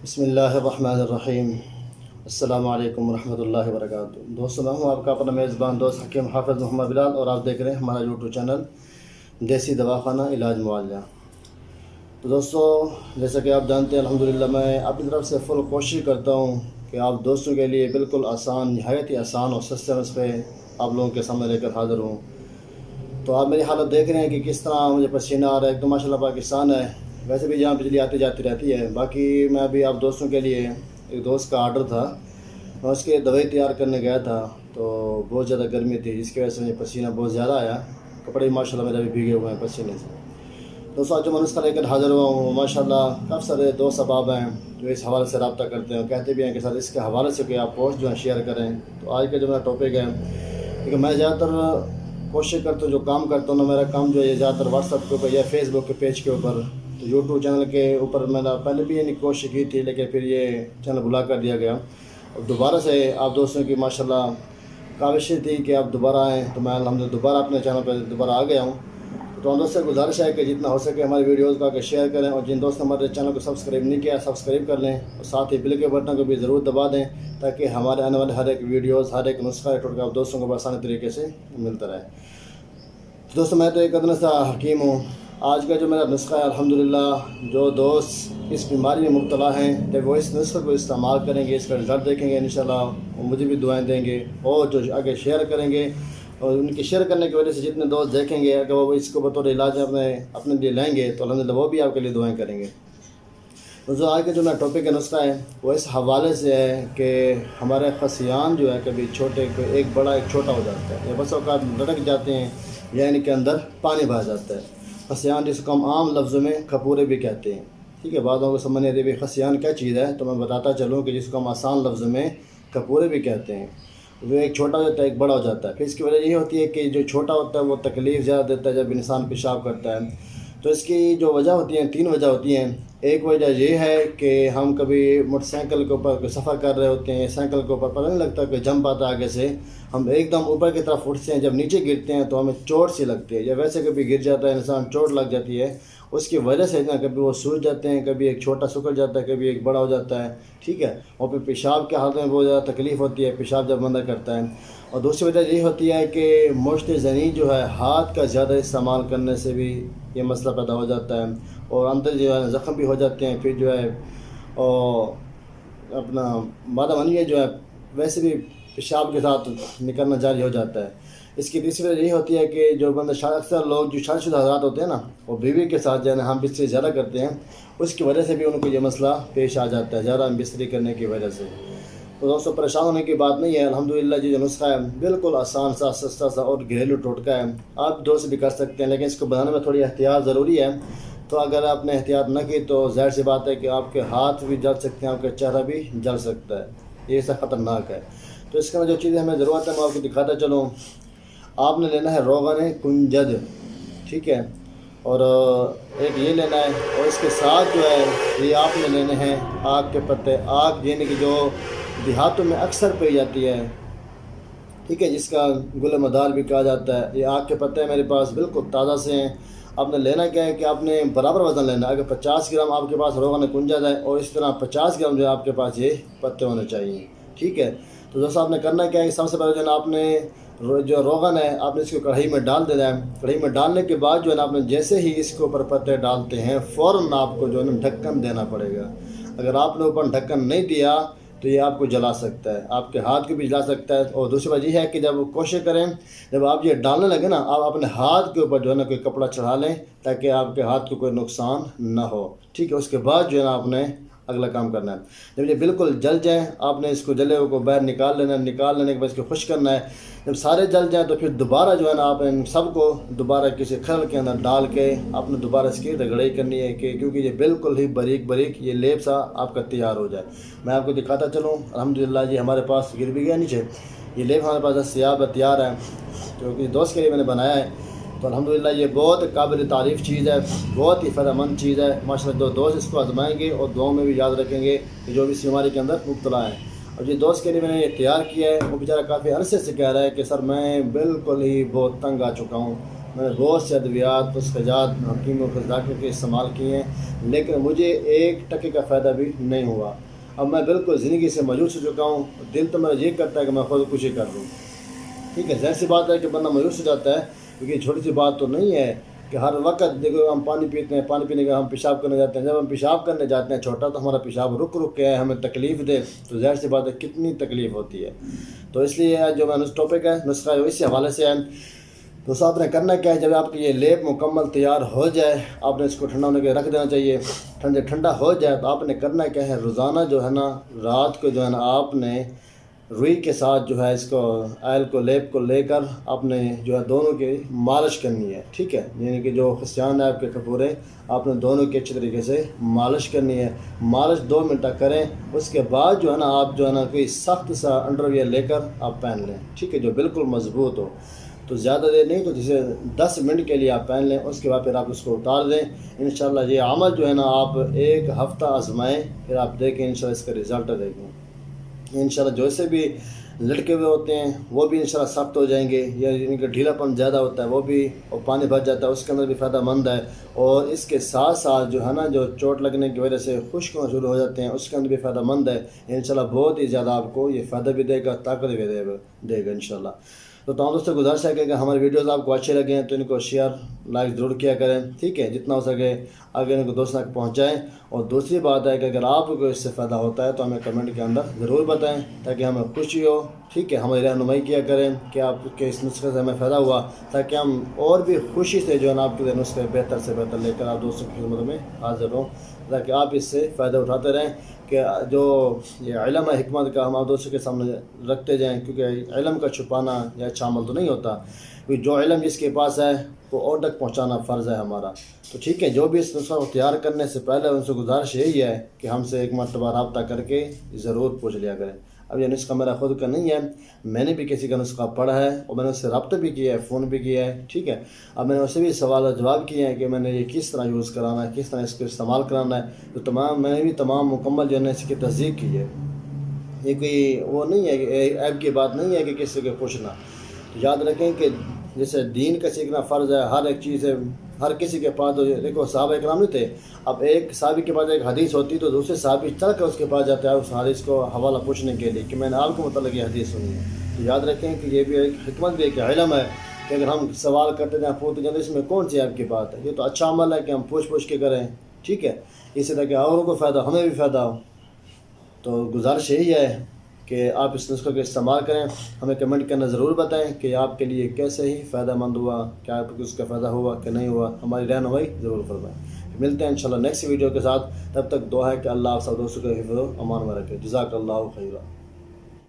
بسم اللہ الرحمن الرحیم۔ السلام علیکم ورحمۃ اللہ وبرکاتہ۔ دوستوں، میں ہوں آپ کا اپنا میزبان دوست حکیم حافظ محمد بلال، اور آپ دیکھ رہے ہیں ہمارا یوٹیوب چینل دیسی دواخانہ علاج معالجہ۔ تو دوستوں، جیسا کہ آپ جانتے ہیں، الحمدللہ میں اپنی طرف سے فل کوشش کرتا ہوں کہ آپ دوستوں کے لیے بالکل آسان، نہایت ہی آسان اور سستے پہ آپ لوگوں کے سامنے لے کر حاضر ہوں۔ تو آپ میری حالت دیکھ رہے ہیں کہ کس طرح مجھے پسینہ آ رہا ہے۔ ایک تو ماشاء اللہ پاکستان ہے، ویسے بھی جہاں بجلی آتی جاتی رہتی ہے۔ باقی میں ابھی آپ دوستوں کے لیے ایک دوست کا آرڈر تھا، میں اس کے دوائی تیار کرنے گیا تھا، تو بہت زیادہ گرمی تھی، جس کی وجہ سے مجھے پسینہ بہت زیادہ آیا۔ کپڑے ماشاء اللہ میرے ابھی بھیگے ہوئے ہیں پسینے سے۔ دوستوں، آج جو میں نسخہ لے کر حاضر ہوا ہوں، ماشاء اللہ کافی سارے دوست احباب ہیں جو اس حوالے سے رابطہ کرتے ہیں، کہتے بھی ہیں کہ سر اس کے حوالے سے کہ آپ پوسٹ جو ہیں شیئر کریں۔ تو آج کا جو میرا ٹاپک ہے، کیونکہ میں زیادہ تر کوشش کرتا ہوں، جو کام کرتا ہوں نا، میرا کام جو ہے زیادہ تر واٹس ایپ کے اوپر یا فیس بک کے پیج کے اوپر، تو یوٹیوب چینل کے اوپر میں نے پہلے بھی یعنی کوشش کی تھی، لیکن پھر یہ چینل بلا کر دیا گیا۔ اور دوبارہ سے آپ دوستوں کی ماشاءاللہ کاوشیں تھی کہ آپ دوبارہ آئیں، تو میں الحمدللہ دوبارہ اپنے چینل پہ دوبارہ آ گیا ہوں۔ تو ہم دوست سے گزارش ہے کہ جتنا ہو سکے ہماری ویڈیوز کا شیئر کریں، اور جن دوست نے ہمارے چینل کو سبسکرائب نہیں کیا سبسکرائب کر لیں، اور ساتھ ہی بل کے بٹن کو بھی ضرور دبا دیں، تاکہ ہمارے آنے والے ہر ایک ویڈیوز، ہر ایک نسخہ ٹوٹکا آپ دوستوں کو آسانی طریقے سے ملتا رہے۔ دوستوں، میں تو ایک ادنا سا حکیم ہوں۔ آج کا جو میرا نسخہ ہے، الحمدللہ جو دوست اس بیماری میں مبتلا ہیں، جب وہ اس نسخے کو استعمال کریں گے، اس کا رزلٹ دیکھیں گے انشاءاللہ، وہ مجھے بھی دعائیں دیں گے، اور جو آگے شیئر کریں گے، اور ان کی شیئر کرنے کی وجہ سے جتنے دوست دیکھیں گے، اگر وہ اس کو بطور علاج اپنے لیے لیں گے، تو الحمدللہ وہ بھی آپ کے لیے دعائیں کریں گے۔ دوستوں، آج کا جو میرا ٹاپک کا نسخہ ہے، وہ اس حوالے سے ہے کہ ہمارے خصیان جو ہے کبھی چھوٹے، ایک بڑا ایک چھوٹا ہو جاتا ہے، یا بس اوقات لڑک جاتے ہیں، یا ان کے اندر پانی بہہ جاتا ہے۔ خصیان جس کو ہم عام لفظوں میں کھپورے بھی کہتے ہیں، ٹھیک ہے، بعضوں کو سمجھ نہیں آتی بھی خصیان کیا چیز ہے، تو میں بتاتا چلوں کہ جس کو ہم آسان لفظوں میں کھپورے بھی کہتے ہیں۔ وہ ایک چھوٹا ہو جاتا ہے، ایک بڑا ہو جاتا ہے۔ پھر اس کی وجہ یہ ہوتی ہے کہ جو چھوٹا ہوتا ہے وہ تکلیف زیادہ دیتا ہے جب انسان پیشاب کرتا ہے۔ تو اس کی جو وجہ ہوتی ہیں، 3 وجہ ہوتی ہیں۔ ایک وجہ یہ ہے کہ ہم کبھی موٹر سائیکل کے اوپر سفر کر رہے ہوتے ہیں، سائیکل کے اوپر پتہ نہیں لگتا کہ جمپ آتا ہے آگے سے، ہم ایک دم اوپر کی طرف اٹھتے ہیں، جب نیچے گرتے ہیں تو ہمیں چوٹ سی لگتی ہے، یا ویسے کبھی گر جاتا ہے انسان، چوٹ لگ جاتی ہے، اس کی وجہ سے نا کبھی وہ سوج جاتے ہیں، کبھی ایک چھوٹا سکڑ جاتا ہے، کبھی ایک بڑا ہو جاتا ہے، ٹھیک ہے۔ اور پھر پیشاب کے حالت میں بہت زیادہ تکلیف ہوتی ہے پیشاب جب بندہ کرتا ہے۔ اور دوسری وجہ یہ ہوتی ہے کہ مشت زنی جو ہے، ہاتھ کا زیادہ استعمال کرنے سے بھی یہ مسئلہ پیدا ہو جاتا ہے، اور اندر جو ہے زخم بھی ہو جاتے ہیں۔ پھر جو ہے اپنا مادہ منی جو ہے ویسے بھی پیشاب کے ساتھ نکلنا جاری ہو جاتا ہے۔ اس کی تیسری وجہ یہ ہوتی ہے کہ جو بندہ اکثر لوگ جو شادی شدہ حضرات ہوتے ہیں نا، وہ بیوی کے ساتھ جو ہے ہم بستری زیادہ کرتے ہیں، اس کی وجہ سے بھی ان کو یہ مسئلہ پیش آ جاتا ہے، زیادہ ہم بستری کرنے کی وجہ سے۔ تو دوستوں، پریشان ہونے کی بات نہیں ہے، الحمدللہ جو نسخہ ہے بالکل آسان سا، سستا سا اور گھریلو ٹوٹکا ہے، آپ دوست بھی کر سکتے ہیں، لیکن اس کو بنانے میں تھوڑی احتیاط ضروری ہے۔ تو اگر آپ نے احتیاط نہ کی تو ظاہر سی بات ہے کہ آپ کے ہاتھ بھی جل سکتے ہیں، آپ کا چہرہ بھی جل سکتا ہے، یہ ایسا خطرناک ہے۔ تو اس کے جو چیزیں ہمیں ضرورت ہے میں آپ کو دکھاتا چلوں۔ آپ نے لینا ہے روغن کنجد، ٹھیک ہے، اور ایک یہ لینا ہے، اور اس کے ساتھ جو ہے یہ آپ نے لینے ہیں آگ کے پتے۔ آگ یعنی کہ جو دیہاتوں میں اکثر پی جاتی ہے، ٹھیک ہے، جس کا گل مدار بھی کہا جاتا ہے، یہ آگ کے پتے میرے پاس بالکل تازہ سے ہیں۔ آپ نے لینا کیا ہے کہ آپ نے برابر وزن لینا ہے۔ اگر 50 گرام آپ کے پاس روغن کنجد ہے، اور اس طرح 50 گرام جو ہے آپ کے پاس یہ پتے ہونے چاہیے، ٹھیک ہے۔ تو دوستوں، آپ نے کرنا کیا ہے، سب سے پہلے جو ہے نا آپ نے جو روغن ہے آپ نے اس کو کڑھائی میں ڈال دینا ہے۔ کڑھائی میں ڈالنے کے بعد جو ہے نا آپ نے جیسے ہی اس کے اوپر پتے ڈالتے ہیں، فوراً آپ کو جو ہے نا ڈھکن دینا پڑے گا۔ اگر آپ نے اوپر ڈھکن نہیں دیا تو یہ آپ کو جلا سکتا ہے، آپ کے ہاتھ کو بھی جلا سکتا ہے۔ اور دوسری بات یہ ہے کہ جب کوشش کریں، جب آپ یہ ڈالنے لگے نا، آپ اپنے ہاتھ کے اوپر جو ہے نا کوئی کپڑا چڑھا لیں، تاکہ آپ کے ہاتھ کو کوئی نقصان نہ ہو، ٹھیک ہے۔ اس کے بعد جو ہے نا آپ نے اگلا کام کرنا ہے، جب یہ بالکل جل جائیں آپ نے اس کو جلے ہوئے کو باہر نکال لینا ہے۔ نکال لینے کے بعد اس کو خشک کرنا ہے۔ جب سارے جل جائیں تو پھر دوبارہ جو ہے نا آپ ان سب کو دوبارہ کسی کھل کے اندر ڈال کے آپ نے دوبارہ اس کی رگڑائی کرنی ہے، کہ کیونکہ یہ بالکل ہی باریک باریک یہ لیپ سا آپ کا تیار ہو جائے۔ میں آپ کو دکھاتا چلوں، الحمدللہ جی ہمارے پاس گر بھی گیا نیچے، یہ لیپ ہمارے پاس دستیاب تیار ہے، کیونکہ دوست کے لیے میں نے بنایا ہے۔ تو الحمدللہ یہ بہت قابل تعریف چیز ہے، بہت ہی فائدہ مند چیز ہے ماشاءاللہ۔ جو دوست اس کو آزمائیں گے اور دعاؤں میں بھی یاد رکھیں گے کہ جو بھی اس بیماری کے اندر مبتلا ہے۔ اور جس دوست کے لیے میں نے یہ تیار کیا ہے، وہ بیچارہ کافی عرصے سے کہہ رہا ہے کہ سر میں بالکل ہی بہت تنگ آ چکا ہوں، میں نے بہت سے ادویات مسکجات حکیموں کے ڈاکٹروں کے استعمال کیے ہیں، لیکن مجھے 1% کا فائدہ بھی نہیں ہوا۔ اب میں بالکل زندگی سے مایوس ہو چکا ہوں، دل تو میرا یہ کرتا ہے کہ میں خود کچھ ہی کر لوں، ٹھیک ہے۔ ظاہر سی بات ہے کہ بندہ مایوس ہو جاتا ہے، کیونکہ چھوٹی سی بات تو نہیں ہے کہ ہر وقت دیکھو ہم پانی پیتے ہیں، پانی پینے کے ہم پیشاب کرنے جاتے ہیں، جب ہم پیشاب کرنے جاتے ہیں چھوٹا تو ہمارا پیشاب رک کے آئے ہمیں تکلیف دے، تو ظاہر سی بات ہے کتنی تکلیف ہوتی ہے۔ تو اس لیے جو میں ٹاپک ہے نسخہ اسی حوالے سے ہے۔ تو آپ نے کرنا کیا ہے، جب آپ کی یہ لیپ مکمل تیار ہو جائے آپ نے اس کو ٹھنڈا ہونے کے رکھ دینا چاہیے۔ ٹھنڈا ہو جائے تو آپ نے کرنا کیا ہے، روزانہ جو ہے نا رات کو جو ہے نا آپ نے روئی کے ساتھ جو ہے اس کو آئل کو لیپ کو لے کر آپ نے جو ہے دونوں کی مالش کرنی ہے، ٹھیک ہے۔ یعنی کہ جو خصیان ہے آپ کے کپورے آپ نے دونوں کی اچھی طریقے سے مالش کرنی ہے۔ مالش 2 منٹ تک کریں، اس کے بعد جو ہے نا آپ جو ہے نا کوئی سخت سا انڈر ویئر لے کر آپ پہن لیں، ٹھیک ہے، جو بالکل مضبوط ہو۔ تو زیادہ دیر نہیں تو جسے 10 منٹ کے لیے آپ پہن لیں، اس کے بعد پھر آپ اس کو اتار دیں۔ انشاءاللہ یہ عمل جو ہے نا آپ 1 ہفتہ آزمائیں، پھر آپ دیکھیں انشاءاللہ اس کا رزلٹ دیکھیں۔ انشاءاللہ جو سے بھی لٹکے ہوئے ہوتے ہیں وہ بھی انشاءاللہ سخت ہو جائیں گے، یا ان کا ڈھیلا پن زیادہ ہوتا ہے وہ بھی، اور پانی بھر جاتا ہے اس کے اندر بھی فائدہ مند ہے۔ اور اس کے ساتھ ساتھ جو ہے نا جو چوٹ لگنے کی وجہ سے خشک ہونا شروع ہو جاتے ہیں اس کے اندر بھی فائدہ مند ہے۔ انشاءاللہ بہت ہی زیادہ آپ کو یہ فائدہ بھی دے گا، طاقت بھی دے گا انشاءاللہ۔ تو تمام دوستوں کو گزارش ہے کہ اگر ہماری ویڈیوز آپ کو اچھے لگیں تو ان کو شیئر لائک ضرور کیا کریں، ٹھیک ہے، جتنا ہو سکے آگے ان کو دوستوں تک پہنچائیں۔ اور دوسری بات ہے کہ اگر آپ کو اس سے فائدہ ہوتا ہے تو ہمیں کمنٹ کے اندر ضرور بتائیں تاکہ ہمیں خوشی ہو، ٹھیک ہے، ہماری رہنمائی کیا کریں کہ آپ کے اس نسخے سے ہمیں فائدہ ہوا، تاکہ ہم اور بھی خوشی سے جو ہے نا آپ کے نسخے بہتر سے بہتر لے کر آپ دوستوں کی خدمت میں حاضر ہوں، تاکہ آپ اس سے فائدہ اٹھاتے رہیں کہ جو یہ علم ہے حکمت کا ہم آپ دوستوں کے سامنے رکھتے جائیں، کیونکہ علم کا چھپانا یا اچھا عمل تو نہیں ہوتا، کیونکہ جو علم جس کے پاس ہے وہ اور تک پہنچانا فرض ہے ہمارا۔ تو ٹھیک ہے، جو بھی اس نسخہ کو تیار کرنے سے پہلے ان سے گزارش یہی ہے کہ ہم سے ایک مرتبہ رابطہ کر کے ضرور پوچھ لیا کریں۔ اب یہ نسخہ میرا خود کا نہیں ہے، میں نے بھی کسی کا نسخہ پڑھا ہے اور میں نے اس سے رابطہ بھی کیا ہے، فون بھی کیا ہے، ٹھیک ہے۔ اب میں نے اسے بھی سوال و جواب کیے ہیں کہ میں نے یہ کس طرح یوز کرانا ہے، کس طرح اس کو استعمال کرانا ہے، تو میں نے بھی تمام مکمل جو ہے نا اس کی تصدیق کی ہے۔ یہ کوئی وہ نہیں ہے کہ ایپ کی بات نہیں ہے کہ کسی کو پوچھنا۔ یاد رکھیں کہ جیسے دین کا سیکھنا فرض ہے، ہر ایک چیز ہے، ہر کسی کے پاس دیکھو صحابہ کرام نہیں تھے، اب ایک صحابی کے پاس ایک حدیث ہوتی تو دوسرے صحابی چل کر اس کے پاس جاتا ہے اس حدیث کو حوالہ پوچھنے کے لیے کہ میں نے آپ کو متعلق یہ حدیث سنی ہے۔ تو یاد رکھیں کہ یہ بھی ایک حکمت بھی ایک علم ہے کہ اگر ہم سوال کرتے جائیں پوچھتے جائیں اس میں کون سی آپ کی بات ہے، یہ تو اچھا عمل ہے کہ ہم پوچھ کے کریں، ٹھیک ہے، اسی طرح کہ اوروں کو فائدہ ہو، ہمیں بھی فائدہ ہو۔ تو گزارش یہی ہے کہ آپ اس نسخے کا استعمال کریں، ہمیں کمنٹ کرنا ضرور بتائیں کہ آپ کے لیے کیسے ہی فائدہ مند ہوا، کیا آپ کو اس کا فائدہ ہوا کہ نہیں ہوا، ہماری رہنمائی ضرور فرمائیں۔ ملتے ہیں انشاءاللہ نیکسٹ ویڈیو کے ساتھ، تب تک دعا ہے کہ اللہ آپ سب دوستوں کو حفظ و امان میں رکھے۔ جزاک اللہ خیرہ۔